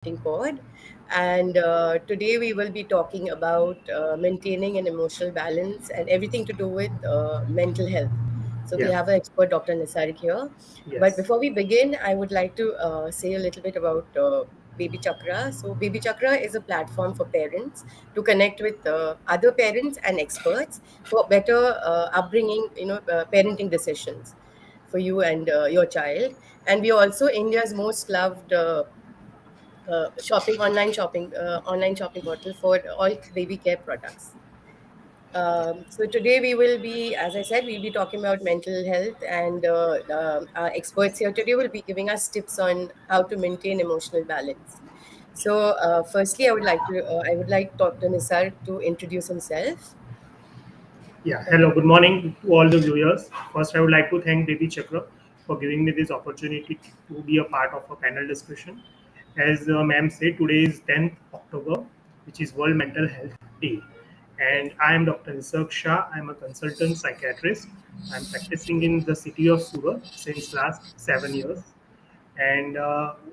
Pod. And today we will be talking about maintaining an emotional balance and everything to do with mental health. So we Yeah. have our expert, Dr. Nisarik, here. But Yes. before we begin, I would like to say a little bit about BabyChakra. So BabyChakra is a platform for parents to connect with other parents and experts for better upbringing, parenting decisions for you and your child. And we are also India's most loved online shopping portal for all baby care products. So today we will be, as I said, we'll be talking about mental health, and our experts here today will be giving us tips on how to maintain emotional balance. So, firstly, I would like Dr. Nisar to introduce himself. Yeah. Hello. Good morning to all the viewers. First, I would like to thank BabyChakra for giving me this opportunity to be a part of a panel discussion. As ma'am said, today is 10th October, which is World Mental Health Day. Yes. And I am Dr. Nisarg Shah. I'm a consultant psychiatrist. I'm practicing in the city of Surat since last 7 years. And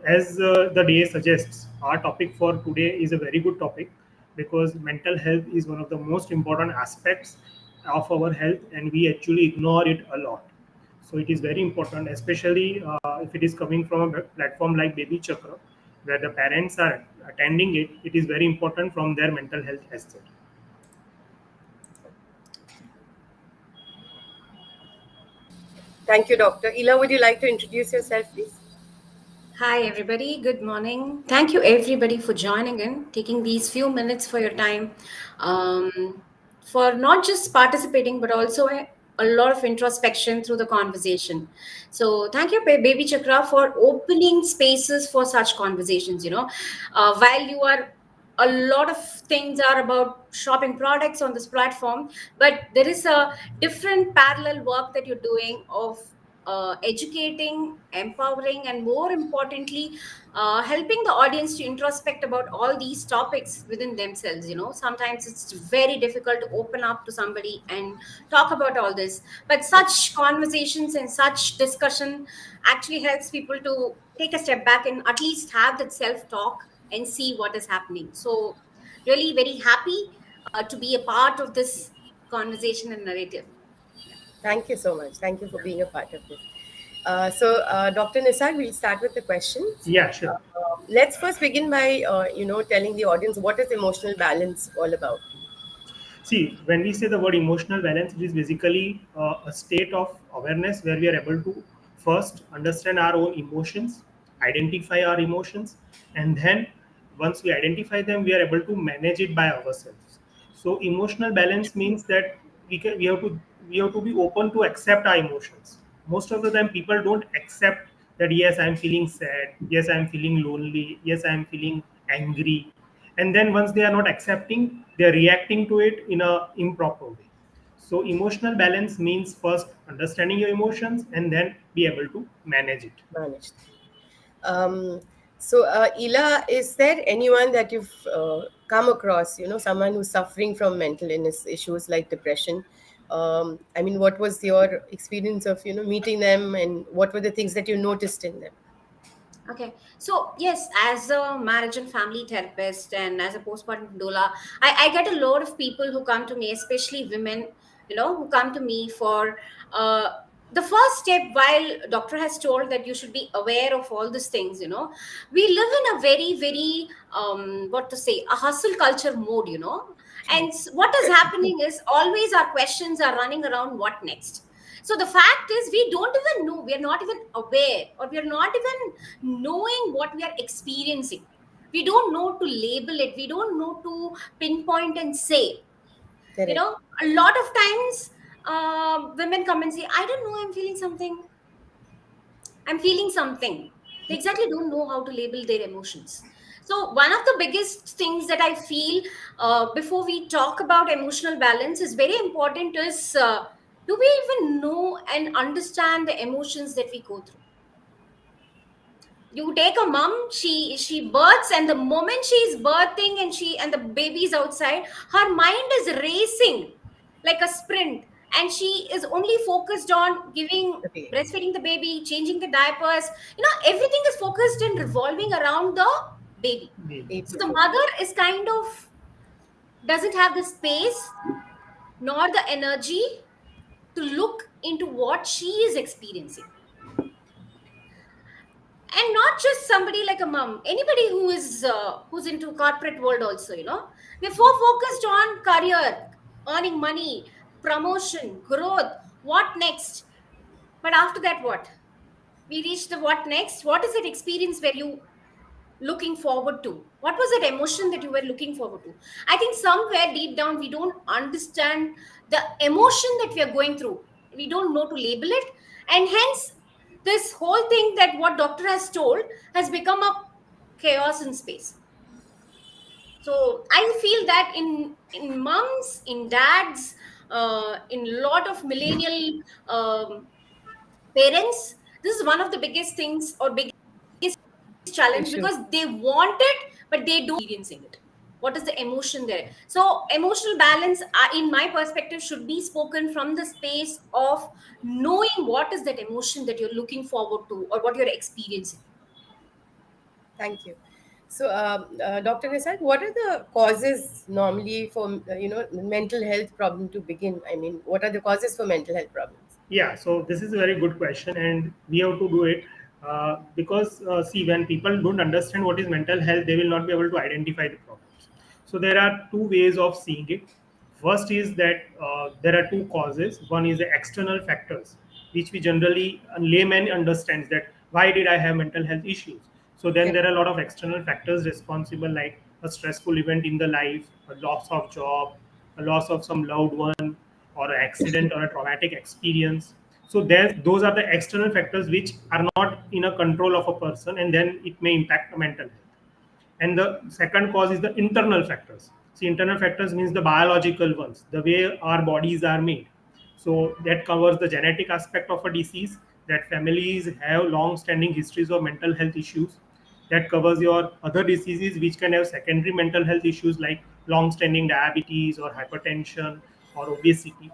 as the day suggests, our topic for today is a very good topic because mental health is one of the most important aspects of our health, and we actually ignore it a lot. So it is very important, especially if it is coming from a platform like Baby Chakra, where the parents are attending it. It is very important from their mental health aspect. Thank you, Doctor. Ila, would you like to introduce yourself, please? Hi, everybody. Good morning. Thank you, everybody, for joining in, taking these few minutes for your time, for not just participating, but also a lot of introspection through the conversation. So, thank you, Baby Chakra, for opening spaces for such conversations. While you are a lot of things are about shopping products on this platform, but there is a different parallel work that you're doing of educating, empowering, and more importantly, helping the audience to introspect about all these topics within themselves. Sometimes it's very difficult to open up to somebody and talk about all this, but such conversations and such discussion actually helps people to take a step back and at least have that self talk and see what is happening. So, really, very happy to be a part of this conversation and narrative. Thank you so much. Thank you for being a part of this. Dr. Nisar, we'll start with the questions. Yeah, sure. Let's first begin by, telling the audience what is emotional balance all about. See, when we say the word emotional balance, it is basically a state of awareness where we are able to first understand our own emotions, identify our emotions, and then once we identify them, we are able to manage it by ourselves. So, emotional balance means that we have to be open to accept our emotions. Most of the time, people don't accept that yes, I'm feeling sad, yes, I'm feeling lonely, yes, I'm feeling angry, and then once they are not accepting, they're reacting to it in a improper way. So emotional balance means first understanding your emotions and then be able to manage it. Managed. Ila, is there anyone that you've come across, someone who's suffering from mental illness issues like depression? I mean, what was your experience of, meeting them, and what were the things that you noticed in them? Okay. So, yes, as a marriage and family therapist and as a postpartum doula, I get a lot of people who come to me, especially women, who come to me for uh, the first step. While doctor has told that you should be aware of all these things, we live in a very, very, what to say, a hustle culture mode, and what is happening is always our questions are running around what next. So the fact is, we don't even know, we are not even aware, or we are not even knowing what we are experiencing. We don't know to label it, we don't know to pinpoint and say. Correct. A lot of times women come and say, I don't know, I'm feeling something. They exactly don't know how to label their emotions. So, one of the biggest things that I feel before we talk about emotional balance is very important is, do we even know and understand the emotions that we go through? You take a mom, she births, and the moment she is birthing and the baby is outside, her mind is racing like a sprint, and she is only focused on giving, Okay. breastfeeding the baby, changing the diapers. Everything is focused and revolving around the baby. Maybe. So Baby. the Okay. mother is kind of doesn't have the space nor the energy to look into what she is experiencing. And not just somebody like a mom, anybody who's into corporate world also, they're focused on career, earning money, promotion, growth. What next? But after that, what? We reach the what next? What is that experience where you looking forward to? What was that emotion that you were looking forward to? I think somewhere deep down we don't understand the emotion that we are going through. We don't know to label it, and hence this whole thing that what doctor has told has become a chaos in space. So I feel that in moms, in dads, in lot of millennial um, parents, this is one of the biggest things or biggest challenge, Issue. because they want it but they don't experiencing it. What is the emotion there? So emotional balance, in my perspective, should be spoken from the space of knowing what is that emotion that you're looking forward to or what you're experiencing. Thank you. So, Dr. Nisad, what are the causes normally for mental health problem to begin? I mean, what are the causes for mental health problems? Yeah, so this is a very good question, and we have to do it because see, when people don't understand what is mental health, they will not be able to identify the problems. So there are two ways of seeing it. First is that there are two causes. One is the external factors, which we generally layman understands that why did I have mental health issues. So then Okay. there are a lot of external factors responsible, like a stressful event in the life, a loss of job, a loss of some loved one, or an accident or a traumatic experience. So those are the external factors which are not in a control of a person, and then it may impact the mental health. And the second cause is the internal factors. See, internal factors means the biological ones, the way our bodies are made. So that covers the genetic aspect of a disease, that families have long-standing histories of mental health issues. That covers your other diseases which can have secondary mental health issues like long-standing diabetes or hypertension or obesity.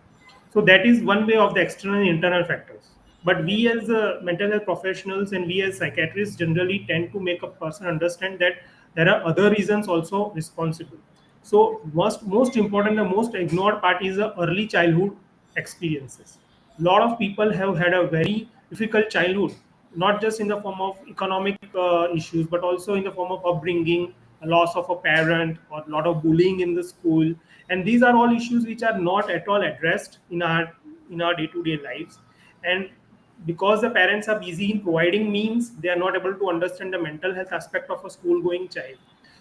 So that is one way of the external and internal factors. But Yeah. we as mental health professionals and we as psychiatrists generally tend to make a person understand that there are other reasons also responsible. So most important, the most ignored part is the early childhood experiences. A lot of people have had a very difficult childhood, not just in the form of economic issues, but also in the form of upbringing, a loss of a parent, or a lot of bullying in the school. And these are all issues which are not at all addressed in our day-to-day lives. And because the parents are busy in providing means, they are not able to understand the mental health aspect of a school going child.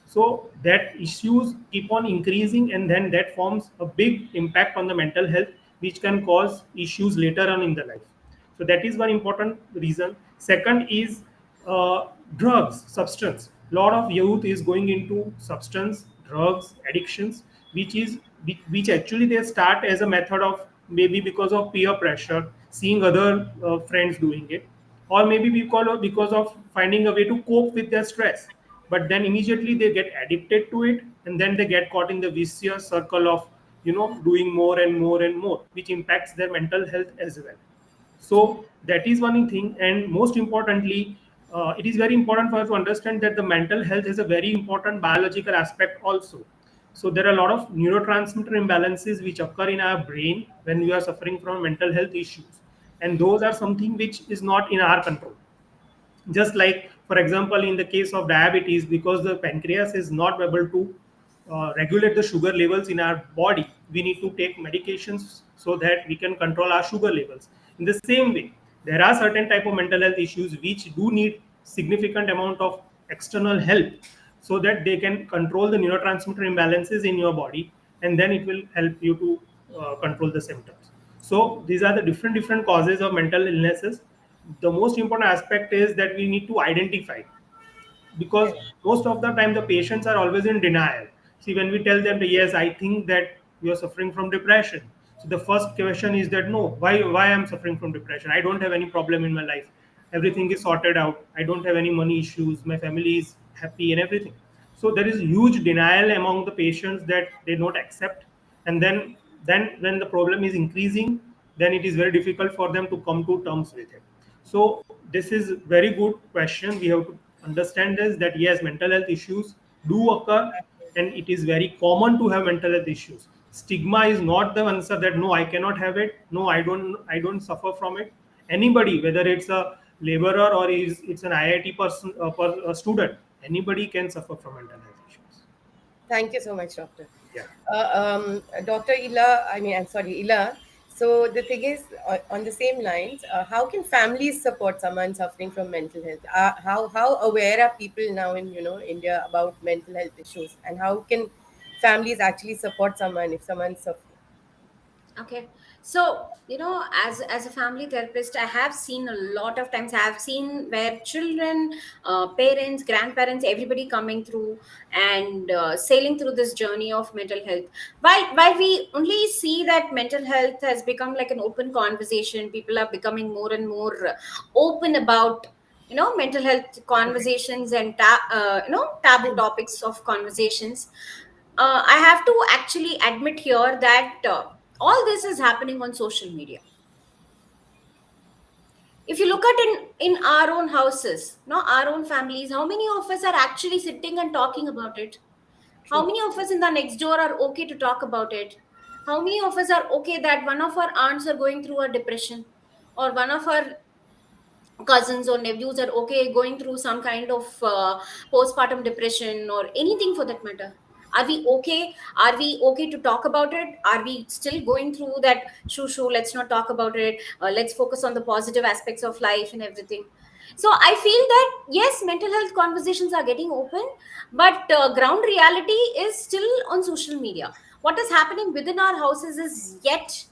So that issues keep on increasing, and then that forms a big impact on the mental health, which can cause issues later on in the life. So that is one important reason. Second is drugs, substance. A lot of youth is going into substance, drugs, addictions, which actually they start as a method of maybe because of peer pressure, seeing other friends doing it, or maybe because of finding a way to cope with their stress. But then immediately they get addicted to it, and then they get caught in the vicious circle of doing more and more and more, which impacts their mental health as well. So that is one thing, and most importantly, it is very important for us to understand that the mental health is a very important biological aspect also. So there are a lot of neurotransmitter imbalances which occur in our brain when we are suffering from mental health issues, and those are something which is not in our control. Just like, for example, in the case of diabetes, because the pancreas is not able to regulate the sugar levels in our body, we need to take medications so that we can control our sugar levels. In the same way, there are certain type of mental health issues which do need significant amount of external help so that they can control the neurotransmitter imbalances in your body, and then it will help you to control the symptoms. So these are the different causes of mental illnesses. The most important aspect is that we need to identify, because Correct. most of the time the patients are always in denial. See, when we tell them that yes, I think that you are suffering from depression, so the first question is that no, why I'm suffering from depression? I don't have any problem in my life, everything is sorted out, I don't have any money issues, my family is happy and everything. So there is huge denial among the patients that they don't accept. And then when the problem is increasing, then it is very difficult for them to come to terms with it. So this is very good question. We have to understand is that yes, mental health issues do occur, and it is very common to have mental health issues. Stigma is not the answer that no, I cannot have it, no, I don't suffer from it. Anybody, whether it's a laborer or it's an IIT person, a student, anybody can suffer from mental health issues. Thank you so much, Doctor. Yeah. Dr. I'm sorry, Ila. So the thing is, on the same lines, how can families support someone suffering from mental health? How aware are people now in India about mental health issues, and how can families actually support someone if someone's suffering? Okay. So, as a family therapist, I have seen a lot of times, I have seen where children, parents, grandparents, everybody coming through and sailing through this journey of mental health. While we only see that mental health has become like an open conversation, people are becoming more and more open about mental health Correct. conversations and taboo topics of conversations. I have to actually admit here that all this is happening on social media. If you look at in our own houses, our own families, how many of us are actually sitting and talking about it? How True. many of us in the next door are okay to talk about it? How many of us are okay that one of our aunts are going through a depression, or one of our cousins or nephews are okay going through some kind of postpartum depression or anything for that matter? Are we okay? Are we okay to talk about it? Are we still going through that shoo, let's not talk about it, let's focus on the positive aspects of life and everything? So I feel that yes, mental health conversations are getting open, but ground reality is still on social media. What is happening within our houses is yet,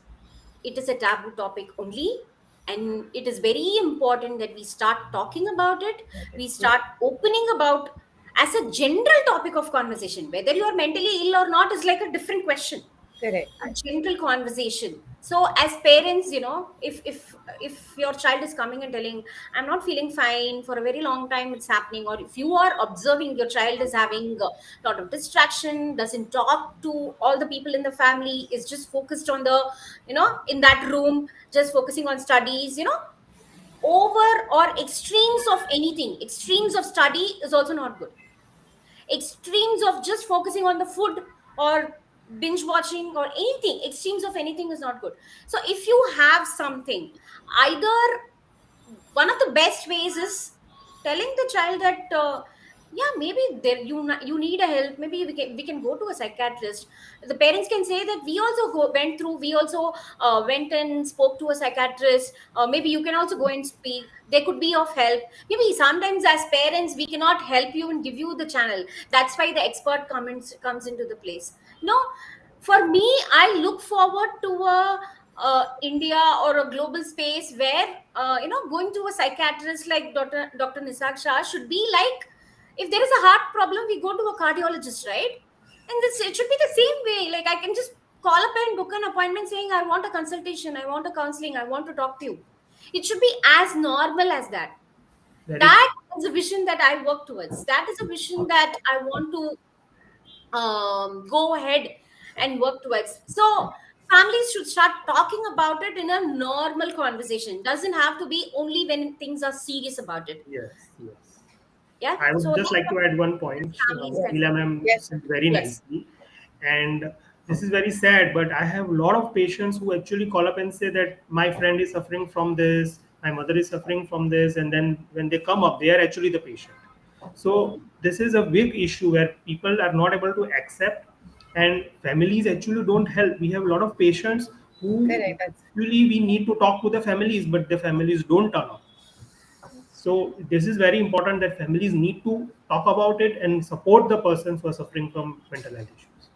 it is a taboo topic only, and it is very important that we start talking about it. We start opening about as a general topic of conversation. Whether you are mentally ill or not is like a different question, Correct. a gentle conversation. So as parents, if your child is coming and telling, I'm not feeling fine for a very long time, it's happening, or if you are observing your child is having a lot of distraction, doesn't talk to all the people in the family, is just focused on the in that room, just focusing on studies, over or extremes of anything, extremes of study is also not good. Extremes of just focusing on the food or binge watching or anything, extremes of anything is not good. So if you have something, either, one of the best ways is telling the child that yeah, maybe there you need a help, maybe we can go to a psychiatrist. The parents can say that we also went through, we also went and spoke to a psychiatrist, maybe you can also go and speak, they could be of help. Maybe sometimes as parents we cannot help you and give you the channel, that's why the expert comes into the place. For me, I look forward to a India or a global space where going to a psychiatrist like Dr. Nisag Shah should be like, if there is a heart problem, we go to a cardiologist, right? And this, it should be the same way. Like, I can just call up and book an appointment saying, I want a consultation, I want a counseling, I want to talk to you. It should be as normal as that. That is That is a vision that I work towards. That is a vision that I want to go ahead and work towards. So families should start talking about it in a normal conversation. Doesn't have to be only when things are serious about it. yes, yes. Yeah. I So would just that's like what to add one point. families can Ila do. ma'am Yes. said very Yes. nicely, and this is very sad. But I have a lot of patients who actually call up and say that my friend is suffering from this, my mother is suffering from this, and then when they come up, they are actually the patient. So this is a big issue where people are not able to accept, and families actually don't help. We have a lot of patients who Correct. That's actually we need to talk to the families, but the families don't turn up. So this is very important that families need to talk about it and support the persons who are suffering from mental health issues.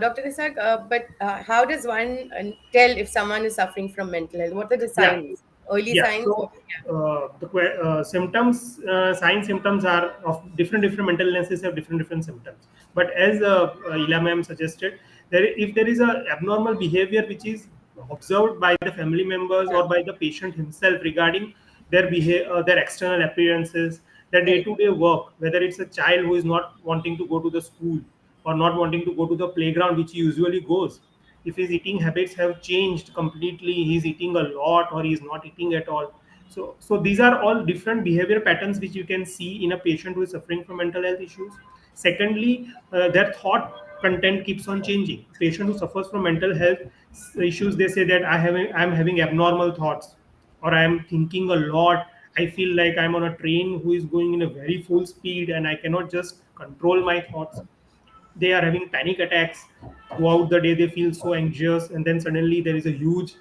Dr. Nisag, but how does one tell if someone is suffering from mental health? What are the Yeah, signs? Early yeah. signs? So symptoms, sign symptoms are of different mental illnesses have different symptoms. But as Ila ma'am suggested, if there is a abnormal behavior which is observed by the family members Yeah, or by the patient himself regarding their behavior, their external appearances, their correct. day-to-day work, whether it's a child who is not wanting to go to the school or not wanting to go to the playground which he usually goes, if his eating habits have changed completely, he's eating a lot or he's not eating at all, So these are all different behavior patterns which you can see in a patient who is suffering from mental health issues. Secondly, their thought content keeps on changing. Patient who suffers from mental health issues, they say that I'm having abnormal thoughts, or I am thinking a lot. I feel like I'm on a train who is going in a very full speed and I cannot just control my thoughts. They are having panic attacks throughout the day. They feel so anxious, and then suddenly there is a huge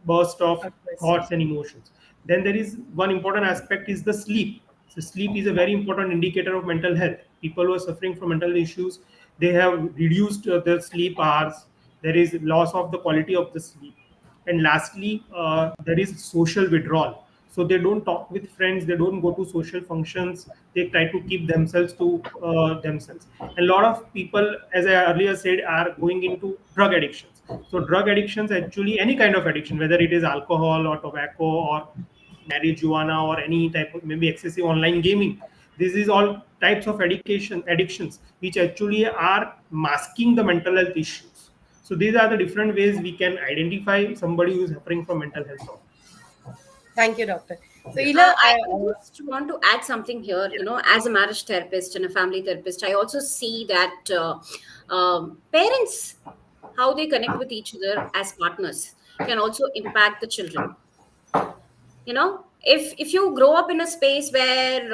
burst of Of course. thoughts and emotions. Then there is one important aspect is the sleep. So sleep is a very important indicator of mental health. People who are suffering from mental issues, they have reduced their sleep hours. There is loss of the quality of the sleep. And lastly, there is social withdrawal. So they don't talk with friends, they don't go to social functions, they try to keep themselves to themselves. And a lot of people, as I earlier said, are going into drug addictions. So drug addictions, actually any kind of addiction, whether it is alcohol or tobacco or marijuana or any type of maybe excessive online gaming, this is all types of addictions which actually are masking the mental health issues. So these are the different ways we can identify somebody who is suffering from mental health problems. Thank you, doctor. So, Yeah. Ila, I just want to add something here. You know, as a marriage therapist and a family therapist, I also see that parents, how they connect with each other as partners, can also impact the children. You know, if you grow up in a space where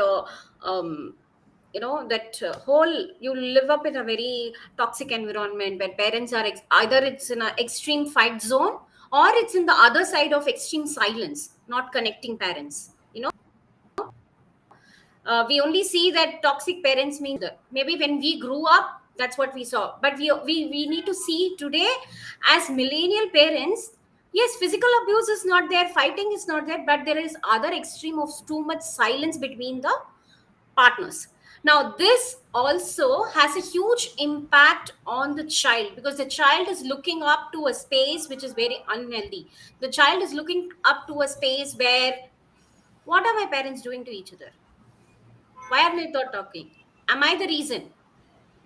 that whole you live up in a very toxic environment where parents are either it's in an extreme fight zone, or it's in the other side of extreme silence, not connecting parents. We only see that toxic parents mean that maybe when we grew up, that's what we saw. But we need to see today as millennial parents. Yes, physical abuse is not there, fighting is not there, but there is other extreme of too much silence between the partners. Now this also has a huge impact on the child, because the child is looking up to a space which is very unhealthy. The child is looking up to a space where, what are my parents doing to each other? Why are they not talking? Am I the reason?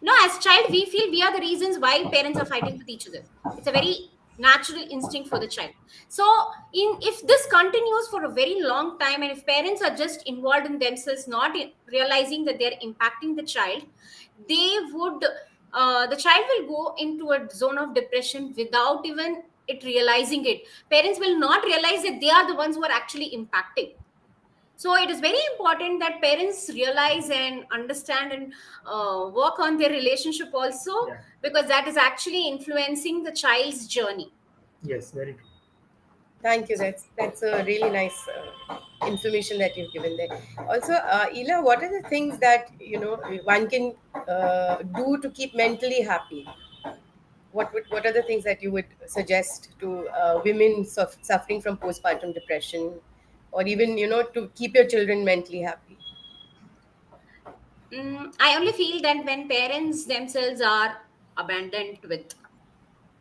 No, as child, we feel we are the reasons why parents are fighting with each other. It's a very natural instinct for the child. So, if this continues for a very long time, and if parents are just involved in themselves, not realizing that they're impacting the child, they would, the child will go into a zone of depression without even it realizing it. Parents will not realize that they are the ones who are actually impacting. So it is very important that parents realize and understand and work on their relationship also, Yeah. because that is actually influencing the child's journey. Yes, very true. thank you. That's a really nice information that you've given there. Also, Ila, what are the things that one can do to keep mentally happy? What are the things that you would suggest to women suffering from postpartum depression, or even to keep your children mentally happy? I only feel that when parents themselves are abandoned with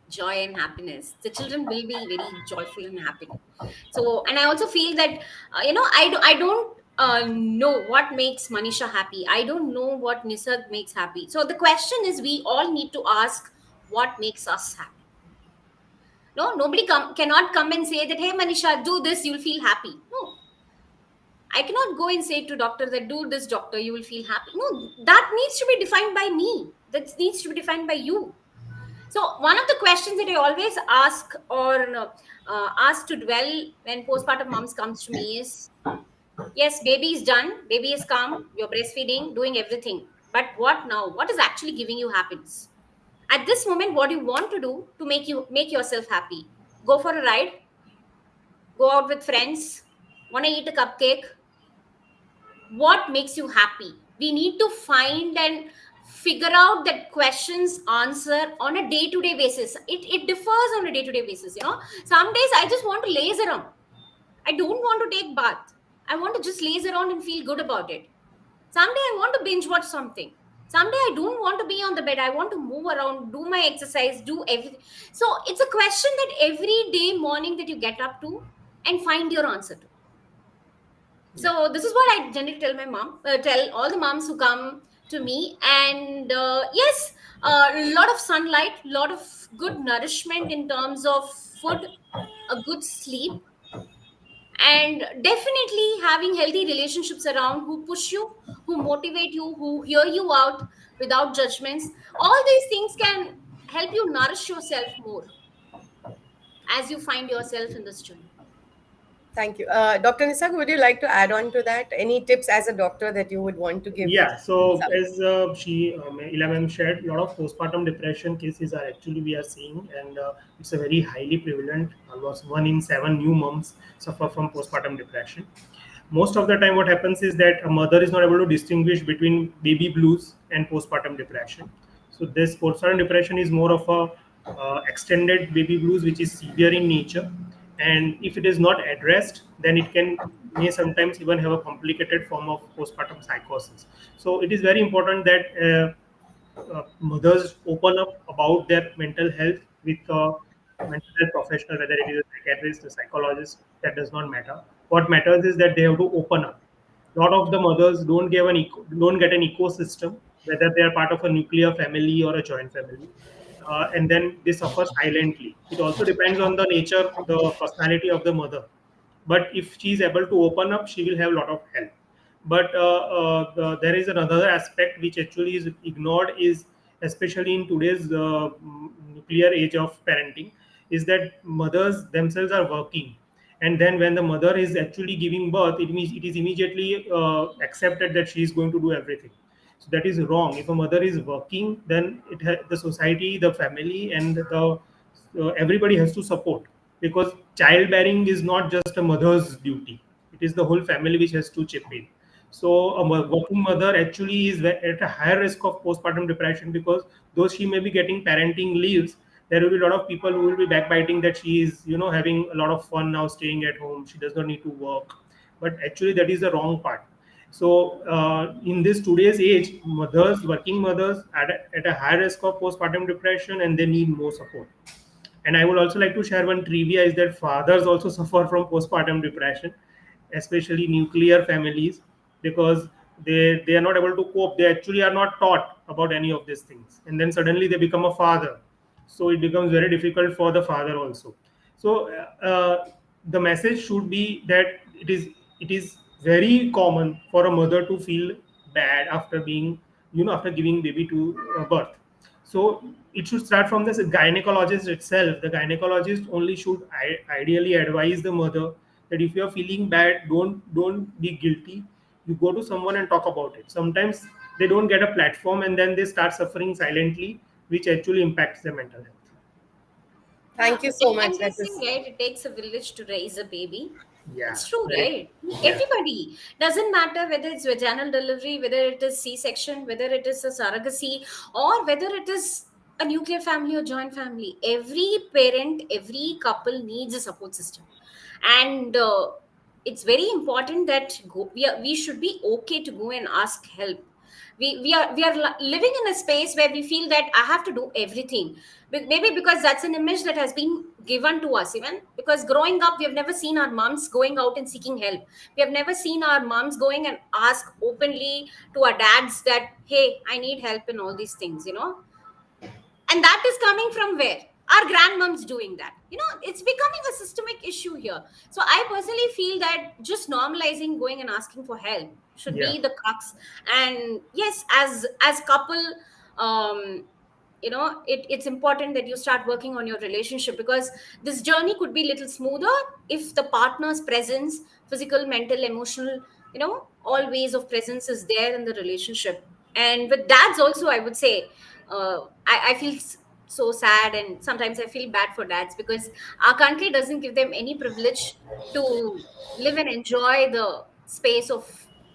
joy and happiness, the children will be very joyful and happy. So, and I also feel that I don't know what makes Manisha happy. I don't know what Nisarg makes happy. So the question is, we all need to ask what makes us happy. No, nobody cannot come and say that, hey Manisha, do this, you'll feel happy. No, I cannot go and say to doctor that, do this doctor, you will feel happy. No, that needs to be defined by me. That needs to be defined by you. So one of the questions that I always ask, or ask to dwell when postpartum moms comes to me is, yes, baby is done, baby is come, you're breastfeeding, doing everything. But what now? What is actually giving you happiness? At this moment, what do you want to do to make yourself happy? Go for a ride, go out with friends, want to eat a cupcake. What makes you happy? We need to find and figure out that questions answer on a day-to-day basis. It differs on a day-to-day basis. Some days I just want to laze around. I don't want to take bath. I want to just laze around and feel good about it. Someday I want to binge watch something. Someday I don't want to be on the bed. I want to move around, do my exercise, do everything. So it's a question that every day morning that you get up to and find your answer to. Yeah. So this is what I generally tell my mom, tell all the moms who come to me. And yes, a lot of sunlight, a lot of good nourishment in terms of food, a good sleep, And definitely having healthy relationships around who push you, who motivate you, who hear you out without judgments. All these things can help you nourish yourself more as you find yourself in this journey. Thank you. Dr. Nisag, would you like to add on to that? Any tips as a doctor that you would want to give Yeah, so some? as Ilham shared, a lot of postpartum depression cases are actually we are seeing, and it's a very highly prevalent. Almost 1 in 7 new moms suffer from postpartum depression. Most of the time, what happens is that a mother is not able to distinguish between baby blues and postpartum depression. So this postpartum depression is more of a extended baby blues, which is severe in nature, and if it is not addressed, then it can may sometimes even have a complicated form of postpartum psychosis. So it is very important that mothers open up about their mental health with a mental health professional, whether it is a psychiatrist, a psychologist, that does not matter. What matters is that they have to open up. A lot of the mothers don't get an ecosystem, whether they are part of a nuclear family or a joint family, and then they suffer silently. It also depends on the nature, the personality of the mother. But if she is able to open up, she will have a lot of help. But there is another aspect which actually is ignored, is especially in today's nuclear age of parenting, is that mothers themselves are working, and then when the mother is actually giving birth, it is immediately accepted that she is going to do everything. So that is wrong. If a mother is working, then the society, the family, and the everybody has to support, because childbearing is not just a mother's duty, it is the whole family which has to chip in. So a working mother actually is at a higher risk of postpartum depression, because though she may be getting parenting leaves, there will be a lot of people who will be backbiting that she is having a lot of fun now staying at home, she does not need to work. But actually that is the wrong part. So in this today's age, working mothers at a high risk of postpartum depression, and they need more support. And I would also like to share one trivia, is that fathers also suffer from postpartum depression, especially nuclear families, because they are not able to cope. They actually are not taught about any of these things, and then suddenly they become a father. So it becomes very difficult for the father also. So the message should be that it is very common for a mother to feel bad after being after giving baby to birth. So it should start from the gynecologist itself. The gynecologist only should ideally advise the mother that if you are feeling bad, don't be guilty. You go to someone and talk about it. Sometimes they don't get a platform, and then they start suffering silently, which actually impacts their mental health. Yeah, Thank you so much. and they That say, was right, it takes a village to raise a baby. Yeah, It's true, very. right? Yeah, Everybody, doesn't matter whether it's vaginal delivery, whether it is C-section, whether it is a surrogacy, or whether it is a nuclear family or joint family. Every parent, every couple needs a support system, and it's very important that we should be okay to go and ask help. We are living in a space where we feel that I have to do everything. Maybe because that's an image that has been given to us, even because growing up we have never seen our moms going out and seeking help. We have never seen our moms going and ask openly to our dads that, hey, I need help in all these things. And that is coming from where? Our grandmoms doing that. It's becoming a systemic issue here. So I personally feel that just normalizing going and asking for help should yeah, be the crux. And yes, as couple, um it's important that you start working on your relationship, because this journey could be little smoother if the partner's presence, physical, mental, emotional, all ways of presence is there in the relationship. And with dads also, I would say, I feel so sad, and sometimes I feel bad for dads, because our country doesn't give them any privilege to live and enjoy the space of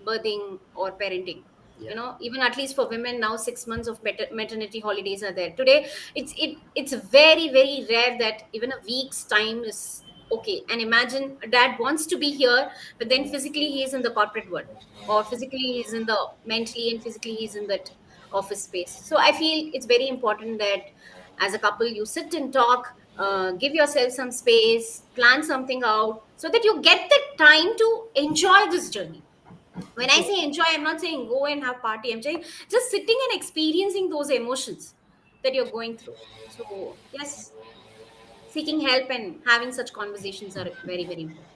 birthing or parenting. yeah, Even at least for women now, 6 months of maternity holidays are there today. It's very, very rare that even a week's time is okay. And imagine a dad wants to be here, but then physically he is in the corporate world, or physically he's in the mentally and physically he's in that office space. So I feel it's very important that as a couple you sit and talk, give yourself some space, plan something out, so that you get the time to enjoy this journey. When I say enjoy, I'm not saying go and have party. I'm saying just sitting and experiencing those emotions that you're going through. So yes, seeking help and having such conversations are very, very important.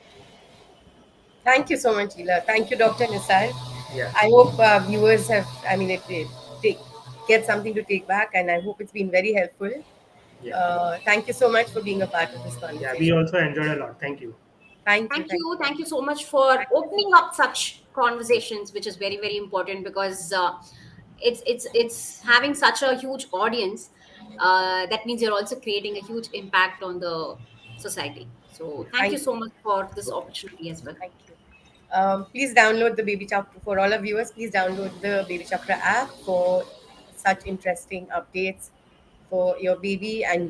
Thank you so much, Ela. Thank you, Dr. Nisar. Yeah, I hope viewers have, I mean, it take, get something to take back, and I hope it's been very helpful. yeah, Thank you so much for being a part of this yeah. We conversation. also enjoyed a lot. Thank you. Thank you. Thank Thank you. you. Thank you so much for Thank opening you. up such conversations, which is very, very important because it's having such a huge audience. That means you're also creating a huge impact on the society. So Yeah. thank you Thank so you. much for this Okay. opportunity as well. Thank you. Please download the Baby Chakra for all of viewers. Please download the Baby Chakra app for such interesting updates for your baby and you.